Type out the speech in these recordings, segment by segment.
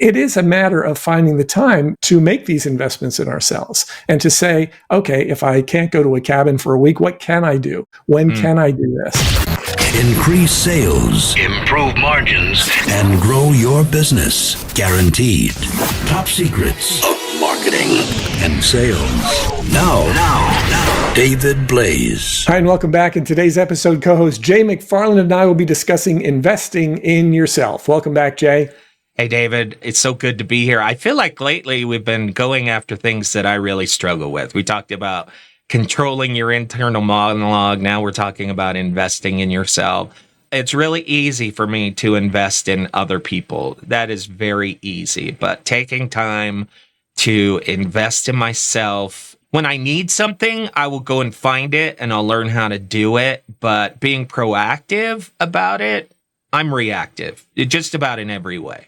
it is a matter of finding the time to make these investments in ourselves and to say, okay, if I can't go to a cabin for a week, what can I do? When can I do this? Increase sales, improve margins, and grow your business. Guaranteed. Top secrets of marketing and sales. Now, David Blaze. Hi, and welcome back. In today's episode, co-host Jay McFarland and I will be discussing investing in yourself. Welcome back, Jay. Hey, David, it's so good to be here. I feel like lately we've been going after things that I really struggle with. We talked about controlling your internal monologue. Now we're talking about investing in yourself. It's really easy for me to invest in other people. That is very easy. But taking time to invest in myself, when I need something, I will go and find it and I'll learn how to do it. But being proactive about it, I'm reactive, just about in every way.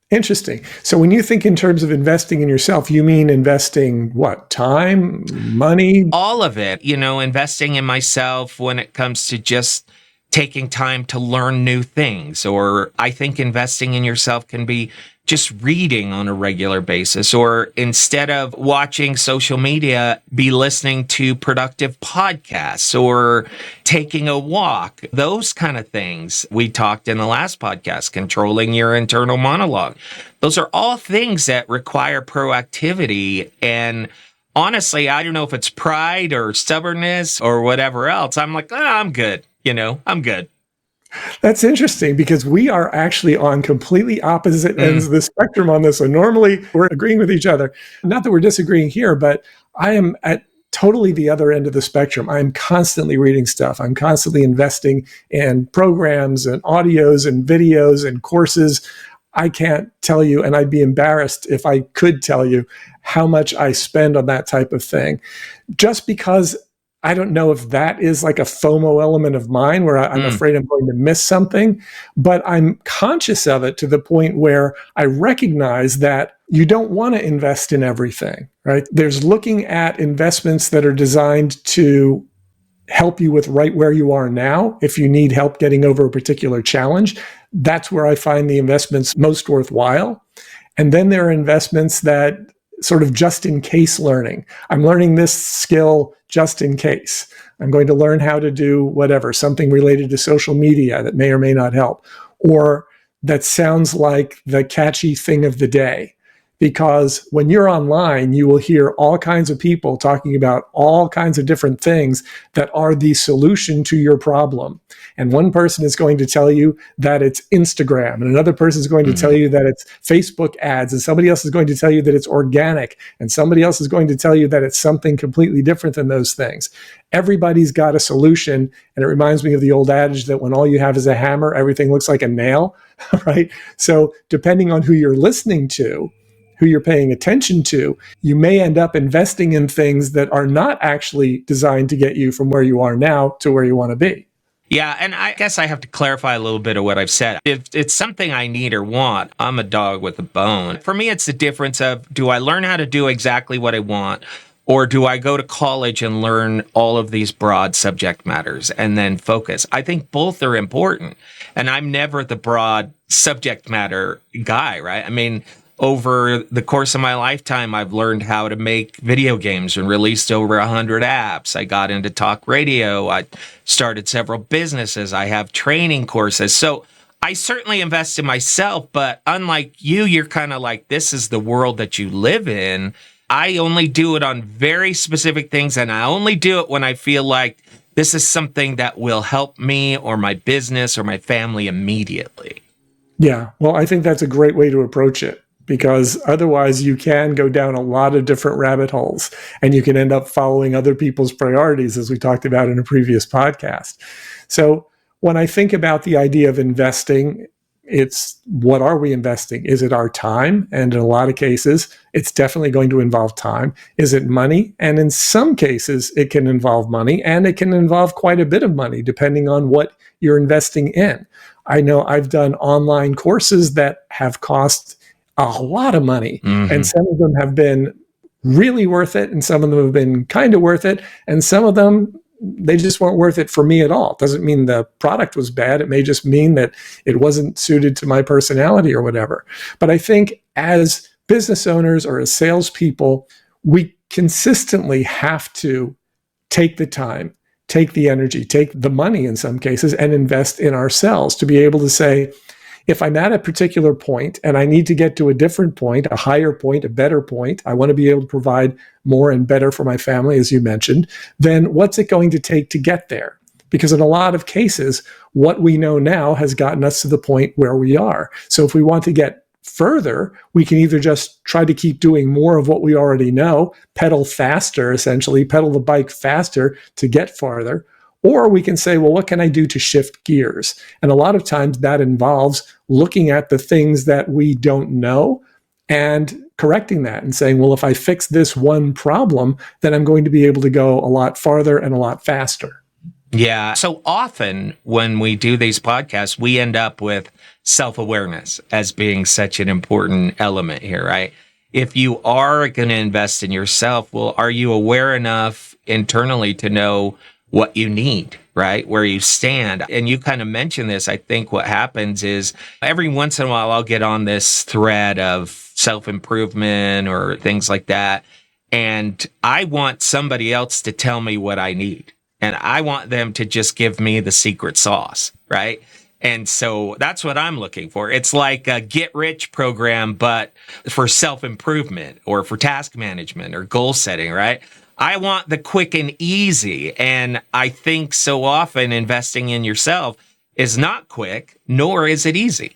Interesting. So when you think in terms of investing in yourself, you mean investing what? Time, money? All of it, investing in myself when it comes to just taking time to learn new things. Or I think investing in yourself can be just reading on a regular basis, or instead of watching social media, be listening to productive podcasts or taking a walk, those kind of things. We talked in the last podcast, controlling your internal monologue. Those are all things that require proactivity. And honestly, I don't know if it's pride or stubbornness or whatever else. I'm like, I'm good. I'm good. That's interesting because we are actually on completely opposite ends of the spectrum on this. So normally we're agreeing with each other. Not that we're disagreeing here, but I am at totally the other end of the spectrum. I'm constantly reading stuff. I'm constantly investing in programs and audios and videos and courses. I can't tell you, and I'd be embarrassed if I could tell you how much I spend on that type of thing. Just because I don't know if that is like a FOMO element of mine where I'm afraid I'm going to miss something, but I'm conscious of it to the point where I recognize that you don't want to invest in everything, right? There's looking at investments that are designed to help you with right where you are now. If you need help getting over a particular challenge, that's where I find the investments most worthwhile. And then there are investments that sort of just in case learning. I'm learning this skill just in case. I'm going to learn how to do whatever, something related to social media that may or may not help, or that sounds like the catchy thing of the day. Because when you're online, you will hear all kinds of people talking about all kinds of different things that are the solution to your problem. And one person is going to tell you that it's Instagram, and another person is going to tell you that it's Facebook ads, and somebody else is going to tell you that it's organic, and somebody else is going to tell you that it's something completely different than those things. Everybody's got a solution, and it reminds me of the old adage that when all you have is a hammer, everything looks like a nail, right? So depending on who you're listening to, who you're paying attention to, you may end up investing in things that are not actually designed to get you from where you are now to where you want to be. Yeah, and I guess I have to clarify a little bit of what I've said. If it's something I need or want, I'm a dog with a bone. For me, it's the difference of, do I learn how to do exactly what I want? Or do I go to college and learn all of these broad subject matters and then focus? I think both are important. And I'm never the broad subject matter guy, right? I mean, over the course of my lifetime, I've learned how to make video games and released over 100 apps. I got into talk radio. I started several businesses. I have training courses. So I certainly invest in myself, but unlike you, you're kind of like, this is the world that you live in. I only do it on very specific things, and I only do it when I feel like this is something that will help me or my business or my family immediately. Yeah, well, I think that's a great way to approach it, because otherwise you can go down a lot of different rabbit holes and you can end up following other people's priorities, as we talked about in a previous podcast. So when I think about the idea of investing, it's what are we investing? Is it our time? And in a lot of cases, it's definitely going to involve time. Is it money? And in some cases, it can involve money, and it can involve quite a bit of money, depending on what you're investing in. I know I've done online courses that have cost a lot of money, and some of them have been really worth it, and some of them have been kind of worth it, and some of them they just weren't worth it for me at all. It doesn't mean the product was bad. It may just mean that it wasn't suited to my personality or whatever. But I think as business owners or as salespeople, we consistently have to take the time, take the energy, take the money in some cases, and invest in ourselves to be able to say, if I'm at a particular point and I need to get to a different point, a higher point, a better point, I want to be able to provide more and better for my family, as you mentioned, then what's it going to take to get there? Because in a lot of cases, what we know now has gotten us to the point where we are. So if we want to get further, we can either just try to keep doing more of what we already know, pedal faster, essentially, pedal the bike faster to get farther, or we can say, well, what can I do to shift gears? And a lot of times that involves looking at the things that we don't know and correcting that and saying, well, if I fix this one problem, then I'm going to be able to go a lot farther and a lot faster. Yeah. So often when we do these podcasts, we end up with self-awareness as being such an important element here, right? If you are going to invest in yourself, well, are you aware enough internally to know what you need, right? Where you stand. And you kind of mentioned this. I think what happens is every once in a while, I'll get on this thread of self-improvement or things like that. And I want somebody else to tell me what I need. And I want them to just give me the secret sauce, right? And so that's what I'm looking for. It's like a get rich program, but for self-improvement or for task management or goal setting, right? I want the quick and easy. And I think so often investing in yourself is not quick, nor is it easy.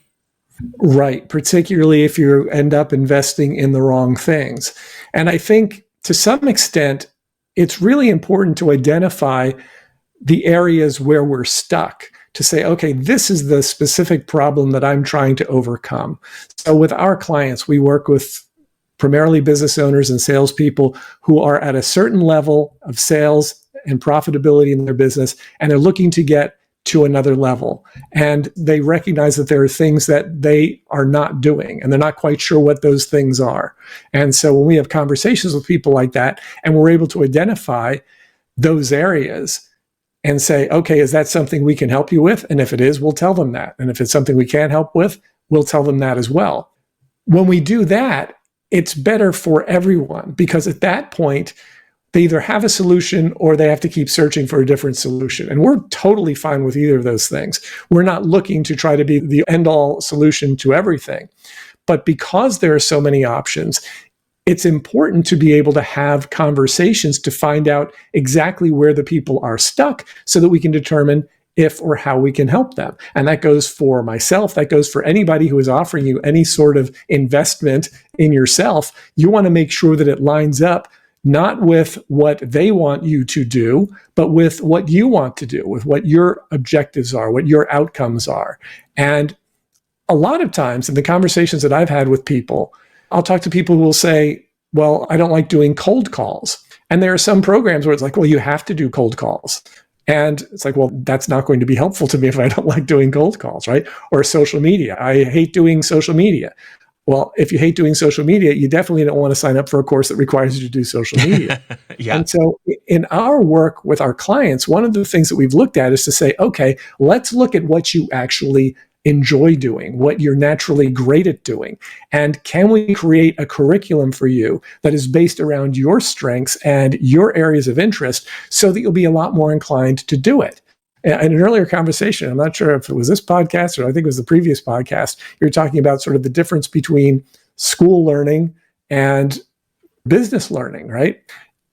Right. Particularly if you end up investing in the wrong things. And I think to some extent, it's really important to identify the areas where we're stuck, to say, okay, this is the specific problem that I'm trying to overcome. So with our clients, we work with primarily business owners and salespeople who are at a certain level of sales and profitability in their business, and are looking to get to another level. And they recognize that there are things that they are not doing, and they're not quite sure what those things are. And so when we have conversations with people like that, and we're able to identify those areas and say, okay, is that something we can help you with? And if it is, we'll tell them that. And if it's something we can't help with, we'll tell them that as well. When we do that, it's better for everyone, because at that point, they either have a solution or they have to keep searching for a different solution. And we're totally fine with either of those things. We're not looking to try to be the end-all solution to everything. But because there are so many options, it's important to be able to have conversations to find out exactly where the people are stuck so that we can determine if or how we can help them. And that goes for myself. That goes for anybody who is offering you any sort of investment in yourself. You want to make sure that it lines up not with what they want you to do, but with what you want to do, with what your objectives are, what your outcomes are. And a lot of times in the conversations that I've had with people, I'll talk to people who will say, well, I don't like doing cold calls. And there are some programs where it's like, well, you have to do cold calls. And it's like, well, that's not going to be helpful to me if I don't like doing cold calls, right? Or social media. I hate doing social media. Well, if you hate doing social media, you definitely don't want to sign up for a course that requires you to do social media. Yeah. And so in our work with our clients, one of the things that we've looked at is to say, okay, let's look at what you actually enjoy doing, what you're naturally great at doing. And can we create a curriculum for you that is based around your strengths and your areas of interest so that you'll be a lot more inclined to do it? In an earlier conversation, I'm not sure if it was this podcast or I think it was the previous podcast, you were talking about sort of the difference between school learning and business learning, right?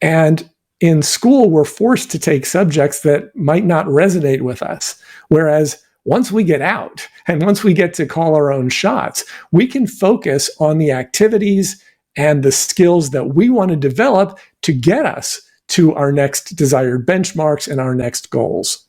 And in school, we're forced to take subjects that might not resonate with us. Whereas once we get out and once we get to call our own shots, we can focus on the activities and the skills that we want to develop to get us to our next desired benchmarks and our next goals.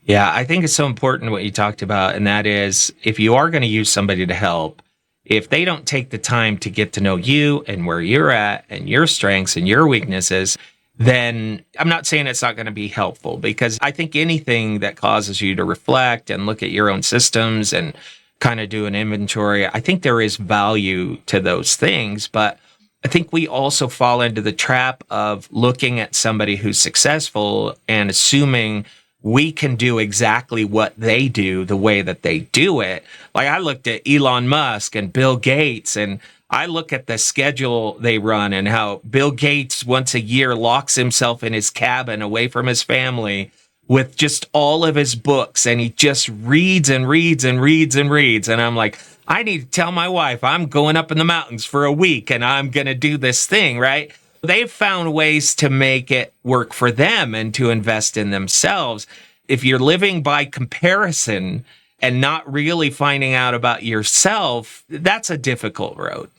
Yeah, I think it's so important what you talked about. And that is, if you are going to use somebody to help, if they don't take the time to get to know you and where you're at and your strengths and your weaknesses, then I'm not saying it's not going to be helpful, because I think anything that causes you to reflect and look at your own systems and kind of do an inventory, I think there is value to those things. But I think we also fall into the trap of looking at somebody who's successful and assuming we can do exactly what they do the way that they do it. Like I looked at Elon Musk and Bill Gates, and I look at the schedule they run and how Bill Gates once a year locks himself in his cabin away from his family with just all of his books, and he just reads and reads and reads and reads. And I'm like, I need to tell my wife I'm going up in the mountains for a week and I'm going to do this thing, right? They've found ways to make it work for them and to invest in themselves. If you're living by comparison and not really finding out about yourself, that's a difficult road.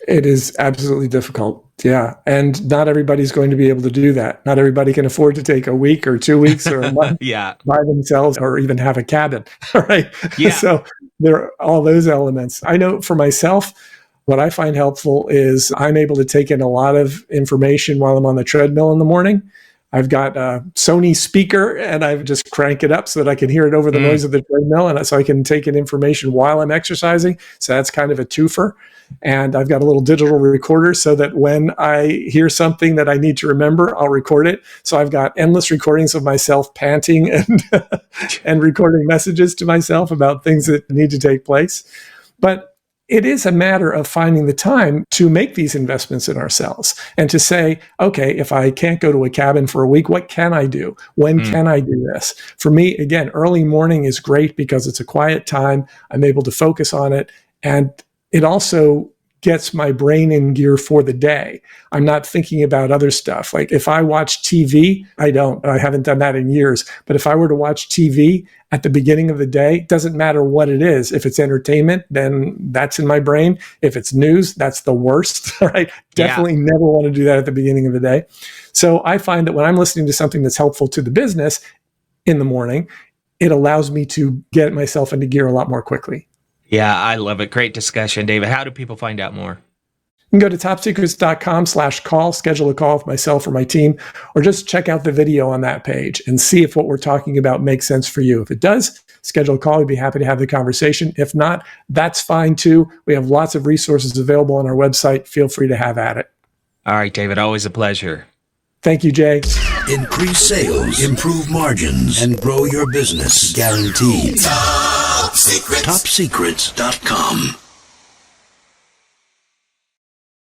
It is absolutely difficult. Yeah. And not everybody's going to be able to do that. Not everybody can afford to take a week or 2 weeks or a month by themselves or even have a cabin. All right. Yeah. So there are all those elements. I know for myself, what I find helpful is I'm able to take in a lot of information while I'm on the treadmill in the morning. I've got a Sony speaker and I just crank it up so that I can hear it over the noise of the treadmill, and so I can take in information while I'm exercising. So that's kind of a twofer. And I've got a little digital recorder so that when I hear something that I need to remember, I'll record it. So I've got endless recordings of myself panting and recording messages to myself about things that need to take place. But it is a matter of finding the time to make these investments in ourselves and to say, okay, if I can't go to a cabin for a week, what can I do? When can I do this? For me, again, early morning is great because it's a quiet time. I'm able to focus on it. And it also gets my brain in gear for the day. I'm not thinking about other stuff. Like if I watch TV, I haven't done that in years. But if I were to watch TV at the beginning of the day, doesn't matter what it is. If it's entertainment, then that's in my brain. If it's news, that's the worst, right? Definitely never want to do that at the beginning of the day. So I find that when I'm listening to something that's helpful to the business in the morning, it allows me to get myself into gear a lot more quickly. Yeah, I love it. Great discussion, David. How do people find out more? You can go to topsecrets.com/call, schedule a call with myself or my team, or just check out the video on that page and see if what we're talking about makes sense for you. If it does, schedule a call. We'd be happy to have the conversation. If not, that's fine too. We have lots of resources available on our website. Feel free to have at it. All right, David, always a pleasure. Thank you, Jay. Increase sales, improve margins, and grow your business. Guaranteed. Top Secrets. TopSecrets.com.